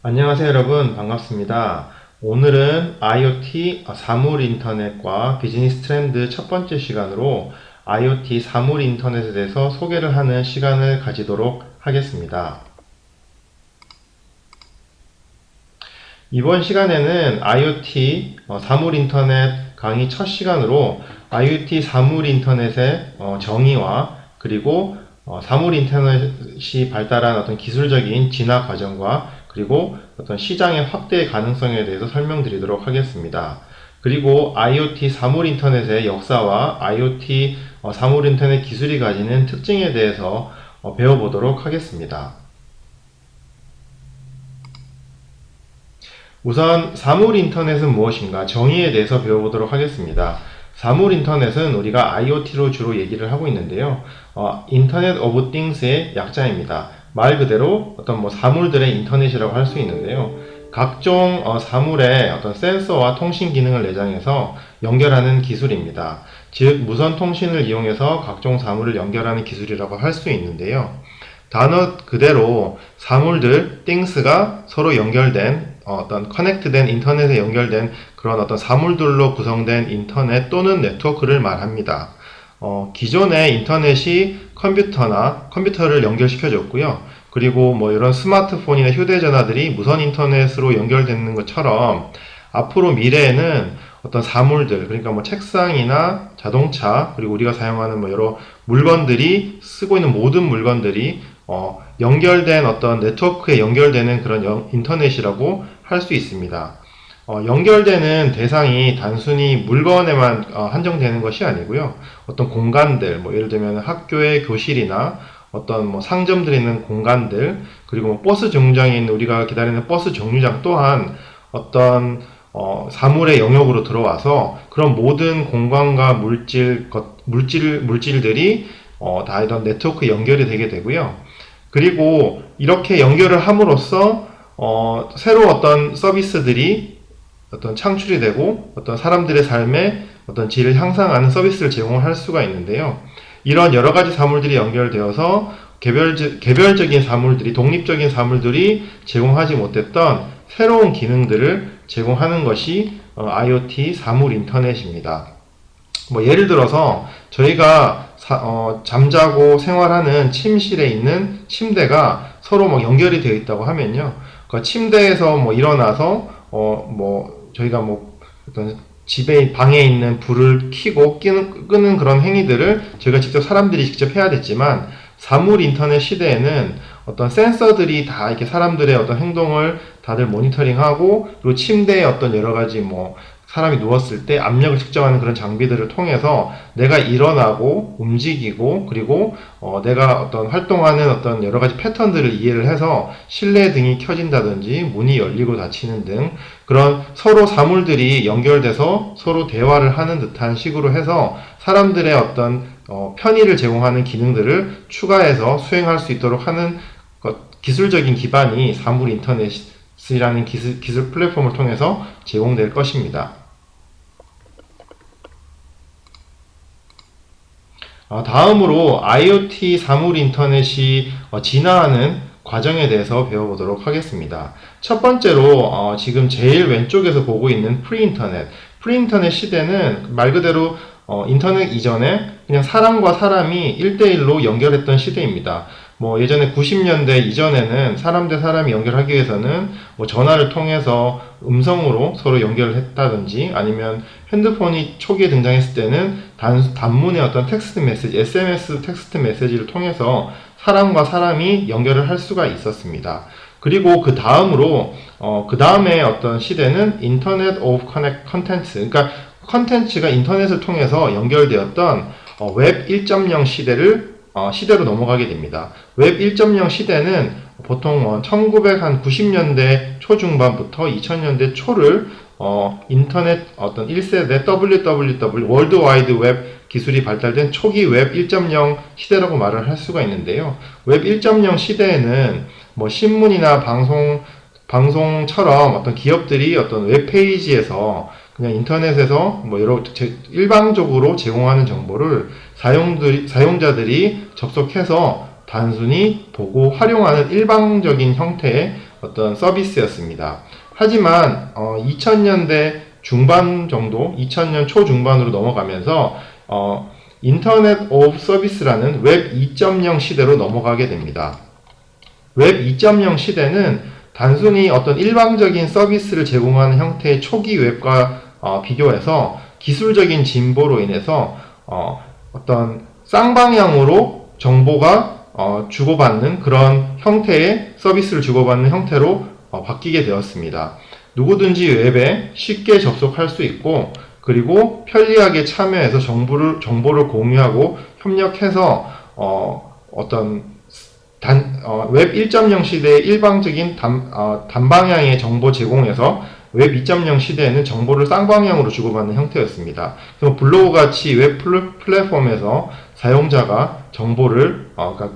안녕하세요 여러분, 반갑습니다. 오늘은 IoT 사물 인터넷과 비즈니스 트렌드 첫 번째 시간으로 IoT 사물 인터넷에 대해서 소개를 하는 시간을 가지도록 하겠습니다. 이번 시간에는 IoT 사물 인터넷 강의 첫 시간으로 IoT 사물 인터넷의 정의와 그리고 사물 인터넷이 발달한 어떤 기술적인 진화 과정과 그리고 어떤 시장의 확대 가능성에 대해서 설명드리도록 하겠습니다. 그리고 IoT 사물 인터넷의 역사와 IoT 사물 인터넷 기술이 가지는 특징에 대해서 배워보도록 하겠습니다. 우선 사물 인터넷은 무엇인가 정의에 대해서 배워보도록 하겠습니다. 사물 인터넷은 우리가 IoT로 주로 얘기를 하고 있는데요. 인터넷 오브 띵스의 약자입니다. 말 그대로 어떤 사물들의 인터넷이라고 할 수 있는데요. 각종 사물의 어떤 센서와 통신 기능을 내장해서 연결하는 기술입니다. 즉 무선 통신을 이용해서 각종 사물을 연결하는 기술이라고 할 수 있는데요. 단어 그대로 사물들, things가 서로 연결된 어떤 커넥트된 인터넷에 연결된 그런 어떤 사물들로 구성된 인터넷 또는 네트워크를 말합니다. 기존의 인터넷이 컴퓨터를 연결시켜줬고요. 그리고 이런 스마트폰이나 휴대전화들이 무선 인터넷으로 연결되는 것처럼 앞으로 미래에는 어떤 사물들, 그러니까 책상이나 자동차, 그리고 우리가 사용하는 여러 물건들이, 쓰고 있는 모든 물건들이 연결된 어떤 네트워크에 연결되는 그런 인터넷이라고 할 수 있습니다. 연결되는 대상이 단순히 물건에만 한정되는 것이 아니고요. 어떤 공간들, 예를 들면 학교의 교실이나 어떤 상점들에 있는 공간들, 그리고 버스 정류장에 있는 우리가 기다리는 버스 정류장 또한 어떤 사물의 영역으로 들어와서 그런 모든 공간과 물질들이 다 이런 네트워크 연결이 되게 되고요. 그리고 이렇게 연결을 함으로써 새로 어떤 서비스들이 어떤 창출이 되고 어떤 사람들의 삶의 어떤 질을 향상하는 서비스를 제공할 수가 있는데요. 이런 여러 가지 사물들이 연결되어서 개별적인 사물들이, 독립적인 사물들이 제공하지 못했던 새로운 기능들을 제공하는 것이 IoT 사물 인터넷입니다. 예를 들어서 저희가 잠자고 생활하는 침실에 있는 침대가 서로 연결이 되어 있다고 하면요. 그 침대에서 일어나서 저희가 어떤 집에 방에 있는 불을 켜고 끄는 그런 행위들을 저희가 사람들이 직접 해야 됐지만 사물 인터넷 시대에는 어떤 센서들이 다 이렇게 사람들의 어떤 행동을 다들 모니터링하고 그리고 침대에 어떤 여러 가지 사람이 누웠을 때 압력을 측정하는 그런 장비들을 통해서 내가 일어나고 움직이고 그리고 내가 어떤 활동하는 어떤 여러 가지 패턴들을 이해를 해서 실내 등이 켜진다든지 문이 열리고 닫히는 등 그런 서로 사물들이 연결돼서 서로 대화를 하는 듯한 식으로 해서 사람들의 어떤 편의를 제공하는 기능들을 추가해서 수행할 수 있도록 하는 기술적인 기반이 사물 인터넷이라는 기술 플랫폼을 통해서 제공될 것입니다. 다음으로 IoT 사물 인터넷이 진화하는 과정에 대해서 배워보도록 하겠습니다. 첫 번째로 지금 제일 왼쪽에서 보고 있는 프리인터넷 시대는 말 그대로 인터넷 이전에 그냥 사람과 사람이 1대1로 연결했던 시대입니다. 예전에 90년대 이전에는 사람 대 사람이 연결하기 위해서는 전화를 통해서 음성으로 서로 연결을 했다든지 아니면 핸드폰이 초기에 등장했을 때는 단문의 어떤 텍스트 메시지, SMS 텍스트 메시지를 통해서 사람과 사람이 연결을 할 수가 있었습니다. 그리고 그 다음으로 그 다음에 어떤 시대는 인터넷 오브 컨텐츠, 그러니까 컨텐츠가 인터넷을 통해서 연결되었던 웹 1.0 시대로 넘어가게 됩니다. 웹 1.0 시대는 보통 1990년대 초중반부터 2000년대 초를 인터넷 어떤 1세대 WWW 월드 와이드 웹 기술이 발달된 초기 웹 1.0 시대라고 말을 할 수가 있는데요. 웹 1.0 시대에는 신문이나 방송처럼 어떤 기업들이 어떤 웹페이지에서 그냥 인터넷에서 일방적으로 제공하는 정보를 사용자들이 접속해서 단순히 보고 활용하는 일방적인 형태의 어떤 서비스였습니다. 하지만 2000년대 중반 정도, 2000년 초중반으로 넘어가면서 인터넷 오브 서비스라는 웹 2.0 시대로 넘어가게 됩니다. 웹 2.0 시대는 단순히 어떤 일방적인 서비스를 제공하는 형태의 초기 웹과 비교해서 기술적인 진보로 인해서 어떤 쌍방향으로 정보가 주고받는 그런 형태의 서비스를 주고받는 형태로 바뀌게 되었습니다. 누구든지 웹에 쉽게 접속할 수 있고 그리고 편리하게 참여해서 정보를 공유하고 협력해서 어떤 웹 1.0 시대의 일방적인 단방향의 정보 제공에서 웹 2.0 시대에는 정보를 쌍방향으로 주고받는 형태였습니다. 그래서 블로그 같이 웹 플랫폼에서 사용자가 정보를 그러니까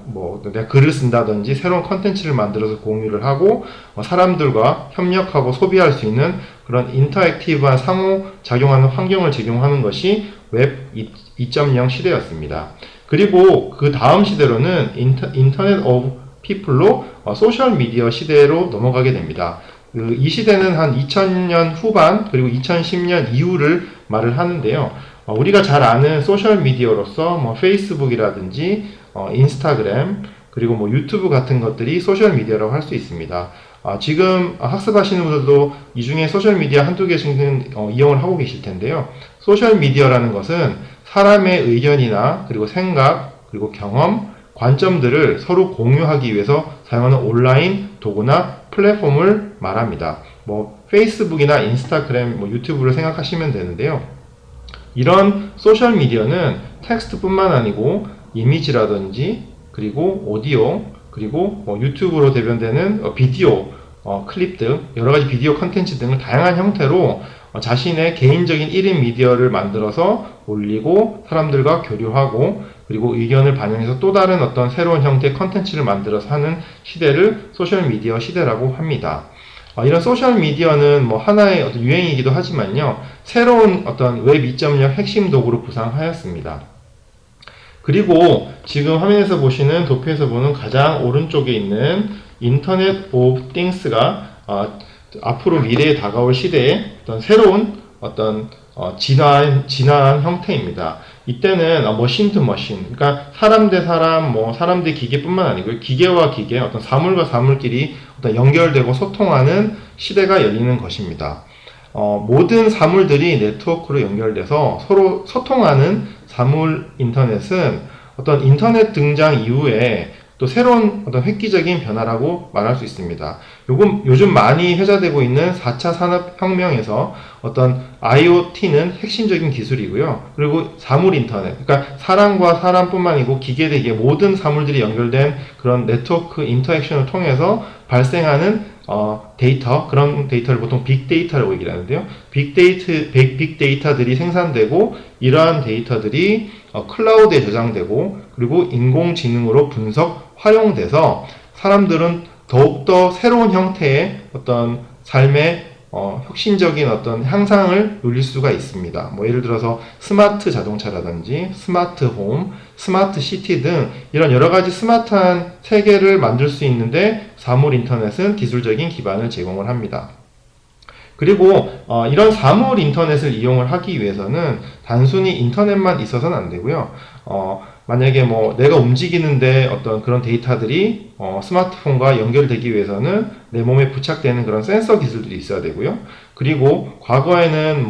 내가 글을 쓴다든지 새로운 컨텐츠를 만들어서 공유를 하고 사람들과 협력하고 소비할 수 있는 그런 인터랙티브한 상호작용하는 환경을 제공하는 것이 웹 2.0 시대였습니다. 그리고 그 다음 시대로는 인터넷 오브 피플로 소셜미디어 시대로 넘어가게 됩니다. 이 시대는 한 2000년 후반 그리고 2010년 이후를 말을 하는데요. 우리가 잘 아는 소셜미디어로서 페이스북이라든지 인스타그램 그리고 유튜브 같은 것들이 소셜미디어라고 할 수 있습니다. 지금 학습하시는 분들도 이 중에 소셜미디어 한두 개씩은 이용을 하고 계실 텐데요. 소셜미디어라는 것은 사람의 의견이나 그리고 생각 그리고 경험, 관점들을 서로 공유하기 위해서 사용하는 온라인 도구나 플랫폼을 말합니다. 페이스북이나 인스타그램, 유튜브를 생각하시면 되는데요. 이런 소셜미디어는 텍스트뿐만 아니고 이미지라든지 그리고 오디오 그리고 유튜브로 대변되는 비디오 클립 등 여러가지 비디오 컨텐츠 등을 다양한 형태로 자신의 개인적인 1인 미디어를 만들어서 올리고 사람들과 교류하고 그리고 의견을 반영해서 또 다른 어떤 새로운 형태의 컨텐츠를 만들어서 하는 시대를 소셜미디어 시대라고 합니다. 이런 소셜미디어는 하나의 어떤 유행이기도 하지만요, 새로운 어떤 웹 2.0 핵심 도구로 부상하였습니다. 그리고 지금 화면에서 보시는 도표에서 보는 가장 오른쪽에 있는 인터넷 오브 띵스가 앞으로 미래에 다가올 시대의 어떤 새로운 어떤 진화한 형태입니다. 이때는 머신 투 머신, 그러니까 사람 대 사람, 사람 대 기계뿐만 아니고 기계와 기계, 어떤 사물과 사물끼리 어떤 연결되고 소통하는 시대가 열리는 것입니다. 모든 사물들이 네트워크로 연결돼서 서로 소통하는 사물 인터넷은 어떤 인터넷 등장 이후에 또 새로운 어떤 획기적인 변화라고 말할 수 있습니다. 요즘 많이 회자되고 있는 4차 산업혁명에서 어떤 IoT는 핵심적인 기술이고요. 그리고 사물 인터넷, 그러니까 사람과 사람뿐만 아니고 기계 대 기계 모든 사물들이 연결된 그런 네트워크 인터액션을 통해서 발생하는 데이터, 그런 데이터를 보통 빅데이터라고 얘기를 하는데요. 빅데이터들이 생산되고 이러한 데이터들이 클라우드에 저장되고 그리고 인공지능으로 분석, 활용돼서 사람들은 더욱더 새로운 형태의 어떤 삶의 혁신적인 어떤 향상을 누릴 수가 있습니다. 예를 들어서 스마트 자동차라든지 스마트 홈, 스마트 시티 등 이런 여러 가지 스마트한 세계를 만들 수 있는데 사물 인터넷은 기술적인 기반을 제공을 합니다. 그리고 이런 사물 인터넷을 이용을 하기 위해서는 단순히 인터넷만 있어서는 안 되고요. 만약에 내가 움직이는데 어떤 그런 데이터들이 스마트폰과 연결되기 위해서는 내 몸에 부착되는 그런 센서 기술들이 있어야 되고요. 그리고 과거에는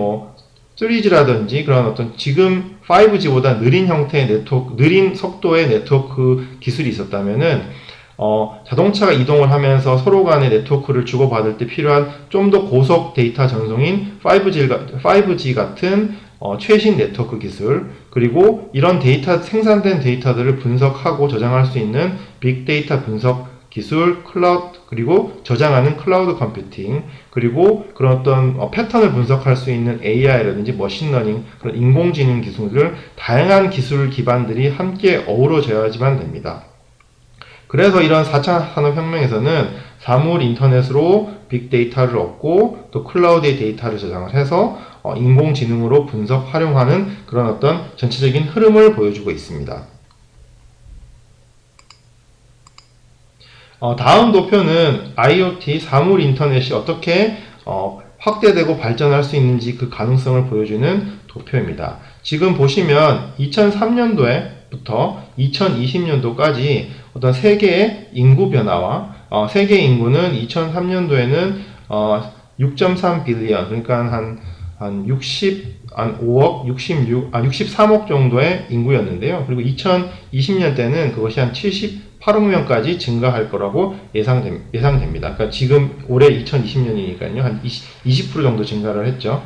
3G라든지 그런 어떤 지금 5G보다 느린 형태의 네트워크, 느린 속도의 네트워크 기술이 있었다면은 자동차가 이동을 하면서 서로 간의 네트워크를 주고받을 때 필요한 좀 더 고속 데이터 전송인 5G 같은 최신 네트워크 기술, 그리고 이런 생산된 데이터들을 분석하고 저장할 수 있는 빅데이터 분석 기술, 그리고 저장하는 클라우드 컴퓨팅, 그리고 그런 어떤 패턴을 분석할 수 있는 AI라든지 머신러닝, 그런 인공지능 기술들, 다양한 기술 기반들이 함께 어우러져야지만 됩니다. 그래서 이런 4차 산업혁명에서는 사물 인터넷으로 빅데이터를 얻고 또 클라우드의 데이터를 저장을 해서 인공지능으로 분석, 활용하는 그런 어떤 전체적인 흐름을 보여주고 있습니다. 다음 도표는 IoT 사물 인터넷이 어떻게 확대되고 발전할 수 있는지 그 가능성을 보여주는 도표입니다. 지금 보시면 2003년도에부터 2020년도까지 어떤 세계의 인구 변화와 세계 인구는 2003년도에는 6.3 빌리언, 그러니까 한 5억, 63억 정도의 인구였는데요. 그리고 2020년 때는 그것이 한 78억 명까지 증가할 거라고 예상됩니다. 그러니까 지금 올해 2020년이니까요. 한 20% 정도 증가를 했죠.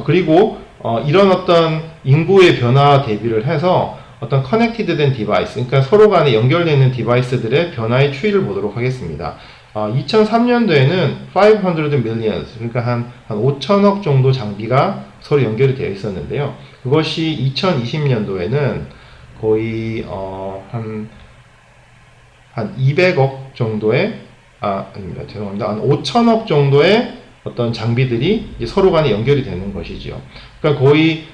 그리고 이런 어떤 인구의 변화 대비를 해서 어떤 커넥티드 된 디바이스, 그러니까 서로 간에 연결되어 있는 디바이스들의 변화의 추이를 보도록 하겠습니다. 2003년도에는 500 millions, 그러니까 한 5천억 정도 장비가 서로 연결이 되어 있었는데요. 그것이 2020년도에는 거의 한 200억 정도의 아닙니다. 죄송합니다. 한 5천억 정도의 어떤 장비들이 이제 서로 간에 연결이 되는 것이지요. 그러니까 거의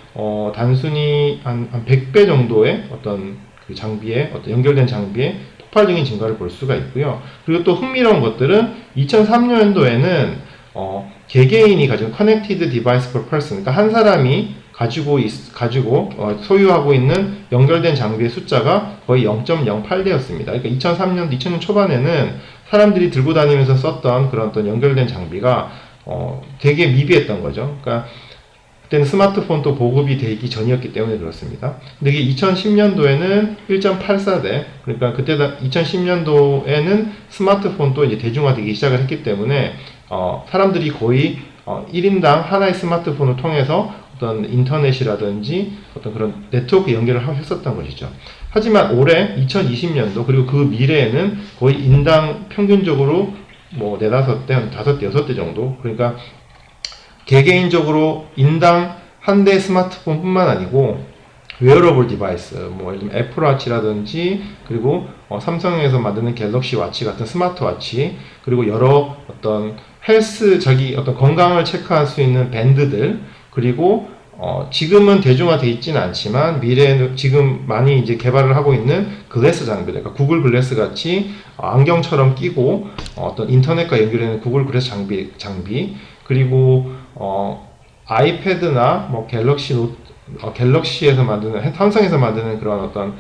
단순히 한 100배 정도의 어떤 그 장비의 어떤 연결된 장비의 폭발적인 증가를 볼 수가 있고요. 그리고 또 흥미로운 것들은 2003년도에는 개개인이 가지고 커넥티드 디바이스 per person, 그러니까 한 사람이 가지고 소유하고 있는 연결된 장비의 숫자가 거의 0.08대였습니다. 그러니까 2003년, 2000년 초반에는 사람들이 들고 다니면서 썼던 그런 어떤 연결된 장비가 되게 미비했던 거죠. 그러니까 그때는 스마트폰도 보급이 되기 전이었기 때문에 그렇습니다. 근데 이게 2010년도에는 1.84대, 그러니까 그때 2010년도에는 스마트폰도 이제 대중화되기 시작을 했기 때문에 사람들이 거의 1인당 하나의 스마트폰을 통해서 어떤 인터넷이라든지 어떤 그런 네트워크 연결을 했었던 것이죠. 하지만 올해 2020년도 그리고 그 미래에는 거의 인당 평균적으로 뭐 4-5대, 5대, 6대 정도, 그러니까 개개인적으로 인당 한 대 스마트폰 뿐만 아니고 웨어러블 디바이스, 뭐 예를 들면 애플워치라든지, 그리고 삼성에서 만드는 갤럭시 워치 같은 스마트워치, 그리고 여러 어떤 헬스, 자기 어떤 건강을 체크할 수 있는 밴드들, 그리고 지금은 대중화되어 있지는 않지만 미래에는 지금 많이 이제 개발을 하고 있는 글래스 장비들, 그러니까 구글 글래스 같이 안경처럼 끼고 어떤 인터넷과 연결되는 구글 글래스 장비, 그리고 아이패드나 뭐 갤럭시에서 만드는, 삼성에서 만드는 그런 어떤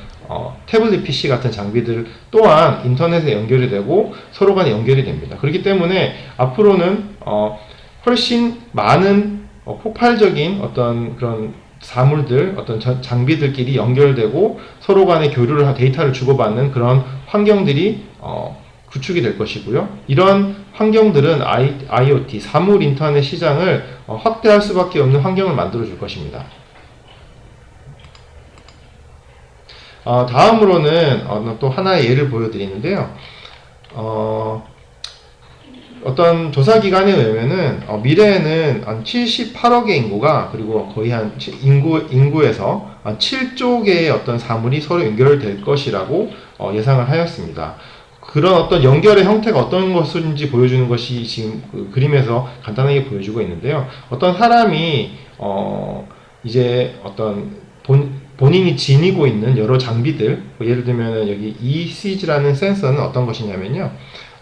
태블릿 PC 같은 장비들 또한 인터넷에 연결이 되고 서로 간에 연결이 됩니다. 그렇기 때문에 앞으로는 훨씬 많은 폭발적인 어떤 그런 사물들, 어떤 장비들끼리 연결되고 서로 간에 데이터를 주고받는 그런 환경들이 구축이 될 것이고요. 이런 환경들은 IoT, 사물 인터넷 시장을 확대할 수밖에 없는 환경을 만들어 줄 것입니다. 다음으로는 또 하나의 예를 보여드리는데요. 어떤 조사기관에 의하면은 미래에는 한 78억의 인구가, 그리고 거의 한 인구에서 한 7조 개의 어떤 사물이 서로 연결될 것이라고 예상을 하였습니다. 그런 어떤 연결의 형태가 어떤 것인지 보여주는 것이 지금 그 그림에서 간단하게 보여주고 있는데요. 어떤 사람이 이제 어떤 본인이 지니고 있는 여러 장비들, 예를 들면 여기 ECG라는 센서는 어떤 것이냐면요,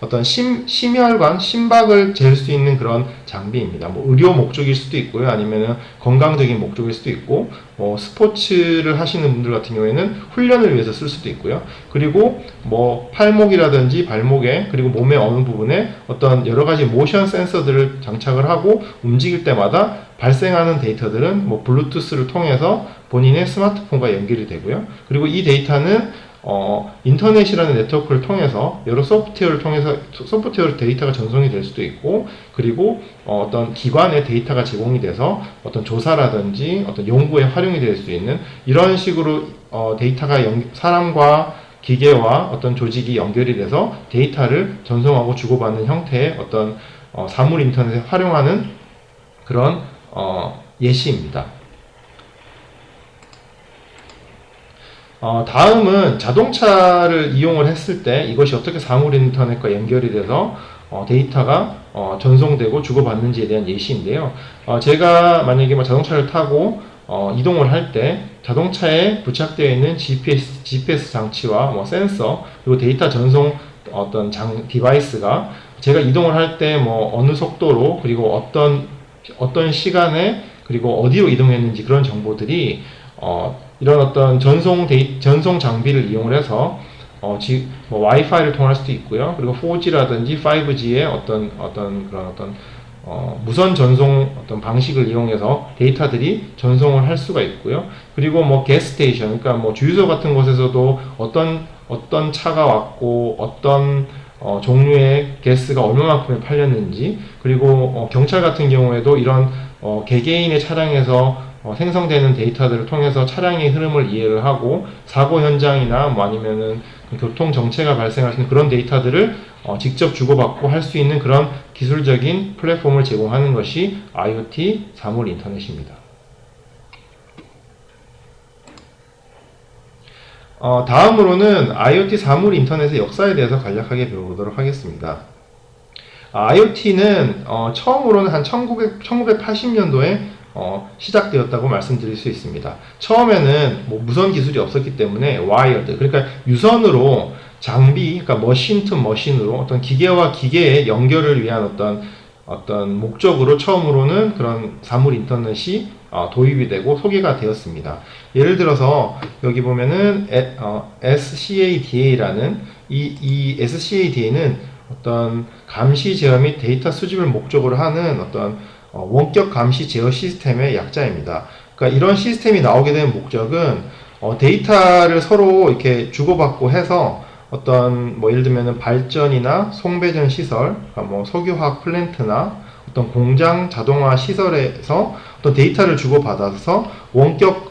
어떤 심혈관, 심박을 잴 수 있는 그런 장비입니다. 뭐 의료 목적일 수도 있고요, 아니면은 건강적인 목적일 수도 있고, 스포츠를 하시는 분들 같은 경우에는 훈련을 위해서 쓸 수도 있고요. 그리고 뭐 팔목이라든지 발목에, 그리고 몸의 어느 부분에 어떤 여러 가지 모션 센서들을 장착을 하고 움직일 때마다 발생하는 데이터들은 뭐 블루투스를 통해서 본인의 스마트폰과 연결이 되고요. 그리고 이 데이터는 인터넷이라는 네트워크를 통해서 여러 소프트웨어를 통해서 소프트웨어 데이터가 전송이 될 수도 있고, 그리고 어떤 기관에 데이터가 제공이 돼서 어떤 조사라든지 어떤 연구에 활용이 될 수 있는 이런 식으로 데이터가 사람과 기계와 어떤 조직이 연결이 돼서 데이터를 전송하고 주고받는 형태의 어떤 사물 인터넷에 활용하는 그런 예시입니다. 다음은 자동차를 이용을 했을 때 이것이 어떻게 사물 인터넷과 연결이 돼서 데이터가 전송되고 주고받는지에 대한 예시인데요. 제가 만약에 뭐 자동차를 타고 이동을 할 때 자동차에 부착되어 있는 GPS 장치와 뭐 센서, 그리고 데이터 전송 어떤 디바이스가 제가 이동을 할 때 뭐 어느 속도로 그리고 어떤 시간에 그리고 어디로 이동했는지 그런 정보들이 이런 어떤 전송 장비를 이용을 해서 뭐 와이파이를 통할 수도 있고요. 그리고 4G라든지 5G의 어떤 무선 전송 어떤 방식을 이용해서 데이터들이 전송을 할 수가 있고요. 그리고 뭐 게스테이션, 그러니까 뭐 주유소 같은 곳에서도 어떤 차가 왔고 어떤 종류의 가스가 얼마만큼에 팔렸는지, 그리고 경찰 같은 경우에도 이런 개개인의 차량에서 생성되는 데이터들을 통해서 차량의 흐름을 이해를 하고 사고 현장이나 뭐 아니면은 교통 정체가 발생할 수 있는 그런 데이터들을 직접 주고받고 할 수 있는 그런 기술적인 플랫폼을 제공하는 것이 IoT 사물 인터넷입니다. 다음으로는 IoT 사물 인터넷의 역사에 대해서 간략하게 배워보도록 하겠습니다. IoT는 처음으로는 한 1980년도에 시작되었다고 말씀드릴 수 있습니다. 처음에는 뭐 무선 기술이 없었기 때문에 와이어드, 그러니까 유선으로 장비, 그러니까 머신 투 머신으로 어떤 기계와 기계의 연결을 위한 어떤 목적으로 처음으로는 그런 사물 인터넷이 도입이 되고 소개가 되었습니다. 예를 들어서 여기 보면은 SCADA라는 이 SCADA는 어떤 감시 제어 및 데이터 수집을 목적으로 하는 어떤 원격 감시 제어 시스템의 약자입니다. 그러니까 이런 시스템이 나오게 된 목적은 데이터를 서로 이렇게 주고받고 해서 어떤 뭐 예를 들면 발전이나 송배전 시설, 그러니까 뭐 석유화학 플랜트나 어떤 공장 자동화 시설에서 어떤 데이터를 주고받아서 원격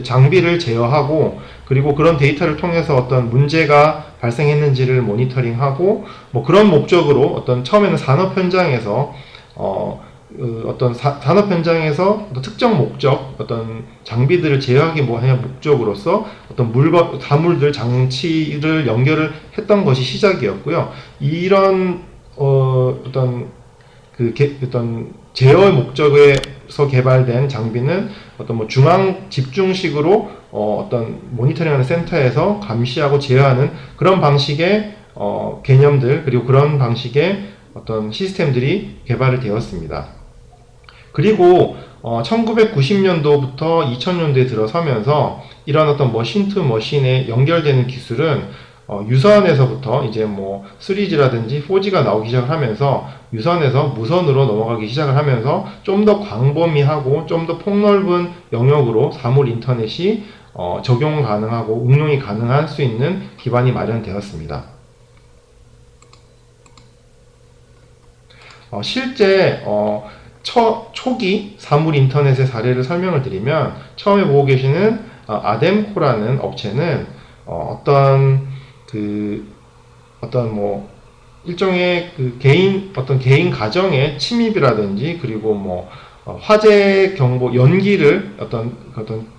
장비를 제어하고, 그리고 그런 데이터를 통해서 어떤 문제가 발생했는지를 모니터링하고, 뭐 그런 목적으로 어떤 처음에는 산업 현장에서 산업 현장에서 어떤 특정 목적, 어떤 장비들을 제어하기 뭐하냐 목적으로서 어떤 사물들, 장치를 연결을 했던 것이 시작이었고요. 이런 어떤 제어의 목적에서 개발된 장비는 어떤 뭐 중앙 집중식으로 어떤 모니터링하는 센터에서 감시하고 제어하는 그런 방식의 개념들, 그리고 그런 방식의 어떤 시스템들이 개발이 되었습니다. 그리고 1990년도부터 2000년도에 들어서면서 이런 어떤 머신 투 머신에 연결되는 기술은 유선에서부터 이제 뭐 3G라든지 4G가 나오기 시작을 하면서 유선에서 무선으로 넘어가기 시작을 하면서 좀 더 광범위하고 좀 더 폭넓은 영역으로 사물 인터넷이 적용 가능하고 응용이 가능할 수 있는 기반이 마련되었습니다. 실제 초기 사물 인터넷의 사례를 설명을 드리면, 처음에 보고 계시는 아뎀코라는 업체는 어떤 뭐 일종의 개인 가정의 침입이라든지, 그리고 뭐 화재 경보 연기를 어떤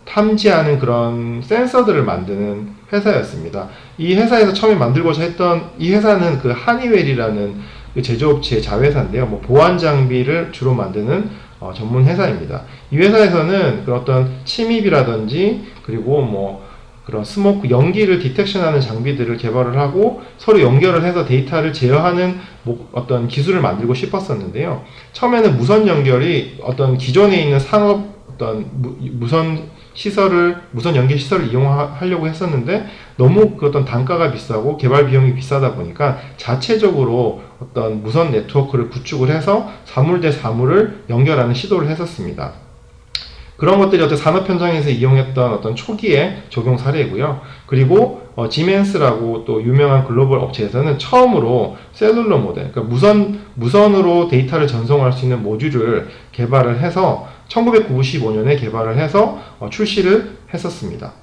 탐지하는 그런 센서들을 만드는 회사였습니다. 이 회사에서 처음에 만들고자 했던, 이 회사는 그 하니웰이라는 그 제조업체의 자회사인데요. 뭐 보안 장비를 주로 만드는 전문 회사입니다. 이 회사에서는 그런 어떤 침입이라든지, 그리고 뭐 그런 스모크 연기를 디텍션하는 장비들을 개발을 하고 서로 연결을 해서 데이터를 제어하는 어떤 기술을 만들고 싶었었는데요. 처음에는 무선 연결이 어떤 기존에 있는 상업 어떤 무선 연결 시설을 이용하려고 했었는데, 너무 그 어떤 단가가 비싸고 개발 비용이 비싸다 보니까 자체적으로 어떤 무선 네트워크를 구축을 해서 사물 대 사물을 연결하는 시도를 했었습니다. 그런 것들이 어떤 산업 현장에서 이용했던 어떤 초기의 적용 사례이고요. 그리고 지멘스라고 또 유명한 글로벌 업체에서는 처음으로 셀룰러 모델, 그러니까 무선으로 데이터를 전송할 수 있는 모듈을 개발을 해서 1995년에 개발을 해서 출시를 했었습니다.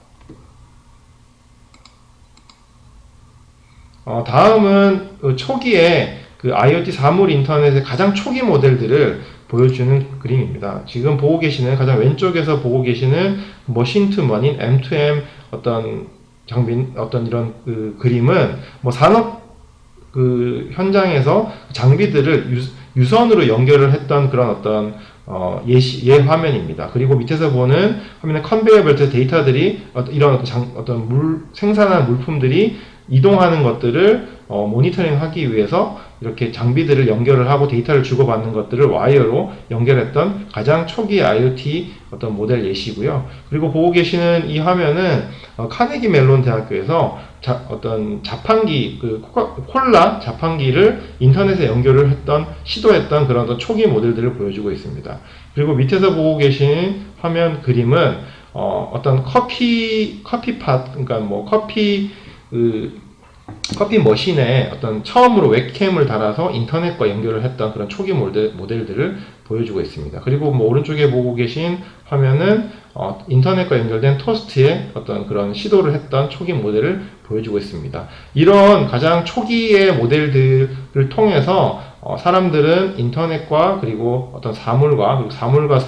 다음은 초기에 IoT 사물 인터넷의 가장 초기 모델들을 보여주는 그림입니다. 지금 보고 계시는, 가장 왼쪽에서 보고 계시는 머신 투 머신, M2M 어떤 장비, 어떤 이런 그림은 뭐 산업 현장에서 장비들을 유선으로 연결을 했던 그런 어떤 예 화면입니다. 그리고 밑에서 보는 화면에 컨베이어 벨트 데이터들이 이런 생산한 물품들이 이동하는 것들을 모니터링 하기 위해서 이렇게 장비들을 연결을 하고 데이터를 주고받는 것들을 와이어로 연결했던 가장 초기 IoT 어떤 모델 예시고요. 그리고 보고 계시는 이 화면은 카네기 멜론 대학교에서 어떤 자판기, 콜라 자판기를 인터넷에 연결을 시도했던 그런 어떤 초기 모델들을 보여주고 있습니다. 그리고 밑에서 보고 계신 화면 그림은 어떤 커피팟, 그러니까 뭐 커피 머신에 어떤 처음으로 웹캠을 달아서 인터넷과 연결을 했던 그런 초기 모델들을 보여주고 있습니다. 그리고 뭐 오른쪽에 보고 계신 화면은 인터넷과 연결된 토스트의 어떤 그런 시도를 했던 초기 모델을 보여주고 있습니다. 이런 가장 초기의 모델들을 통해서 사람들은 인터넷과 그리고 어떤 사물과 그리고 사물과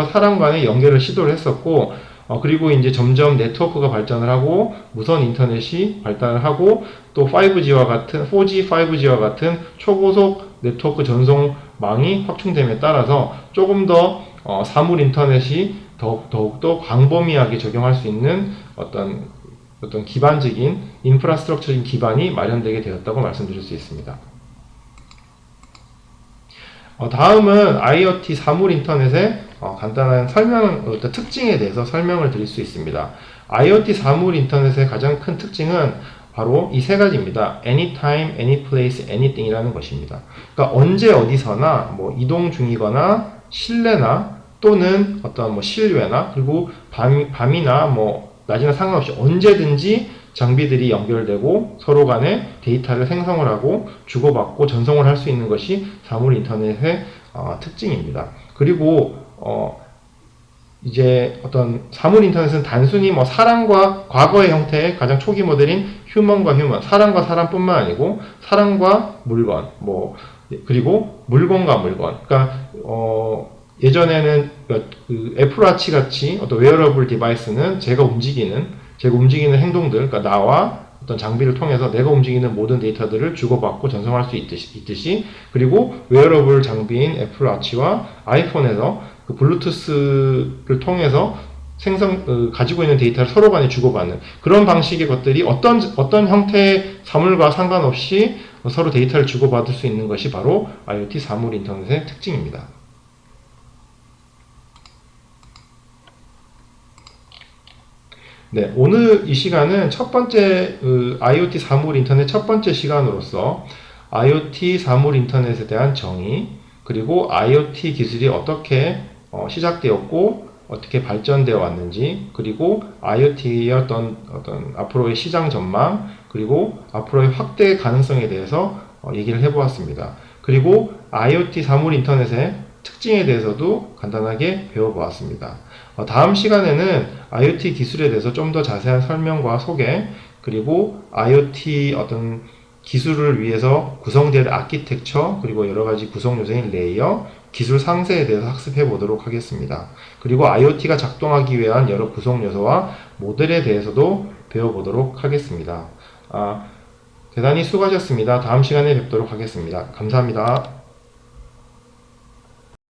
사람 간의 연결을 시도를 했었고, 그리고 이제 점점 네트워크가 발전을 하고 무선 인터넷이 발달을 하고 또 5G와 같은 4G, 5G와 같은 초고속 네트워크 전송망이 확충됨에 따라서 조금 더 사물 인터넷이 더욱더 광범위하게 적용할 수 있는 어떤 기반적인 인프라스트럭처적인 기반이 마련되게 되었다고 말씀드릴 수 있습니다. 다음은 IoT 사물 인터넷의 간단한 특징에 대해서 설명을 드릴 수 있습니다. IoT 사물 인터넷의 가장 큰 특징은 바로 이 세 가지입니다. Anytime, Anyplace, Anything이라는 것입니다. 그러니까 언제 어디서나 뭐 이동 중이거나 실내나 또는 어떤 뭐 실외나 그리고 밤이나 뭐 낮이나 상관없이 언제든지 장비들이 연결되고 서로 간에 데이터를 생성을 하고 주고받고 전송을 할 수 있는 것이 사물 인터넷의 특징입니다. 그리고 이제 어떤 사물 인터넷은 단순히 뭐 사람과 과거의 형태의 가장 초기 모델인 휴먼과 휴먼, 사람과 사람뿐만 아니고 사람과 물건, 그리고 물건과 물건. 그러니까 예전에는 그 애플워치 같이 어떤 웨어러블 디바이스는 제가 움직이는 행동들, 그러니까 나와 어떤 장비를 통해서 내가 움직이는 모든 데이터들을 주고받고 전송할 수 있듯이, 그리고 웨어러블 장비인 애플워치와 아이폰에서 그 블루투스를 통해서 가지고 있는 데이터를 서로 간에 주고받는 그런 방식의 것들이 어떤 형태의 사물과 상관없이 서로 데이터를 주고받을 수 있는 것이 바로 IoT 사물 인터넷의 특징입니다. 네, 오늘 이 시간은 첫 번째 IoT 사물 인터넷 첫 번째 시간으로서 IoT 사물 인터넷에 대한 정의, 그리고 IoT 기술이 어떻게 시작되었고 어떻게 발전되어 왔는지, 그리고 IoT의 어떤 앞으로의 시장 전망, 그리고 앞으로의 확대 가능성에 대해서 얘기를 해보았습니다. 그리고 IoT 사물 인터넷의 특징에 대해서도 간단하게 배워보았습니다. 다음 시간에는 IoT 기술에 대해서 좀 더 자세한 설명과 소개, 그리고 IoT 어떤 기술을 위해서 구성될 아키텍처, 그리고 여러가지 구성 요소인 레이어, 기술 상세에 대해서 학습해 보도록 하겠습니다. 그리고 IoT가 작동하기 위한 여러 구성 요소와 모델에 대해서도 배워보도록 하겠습니다. 대단히 수고하셨습니다. 다음 시간에 뵙도록 하겠습니다. 감사합니다.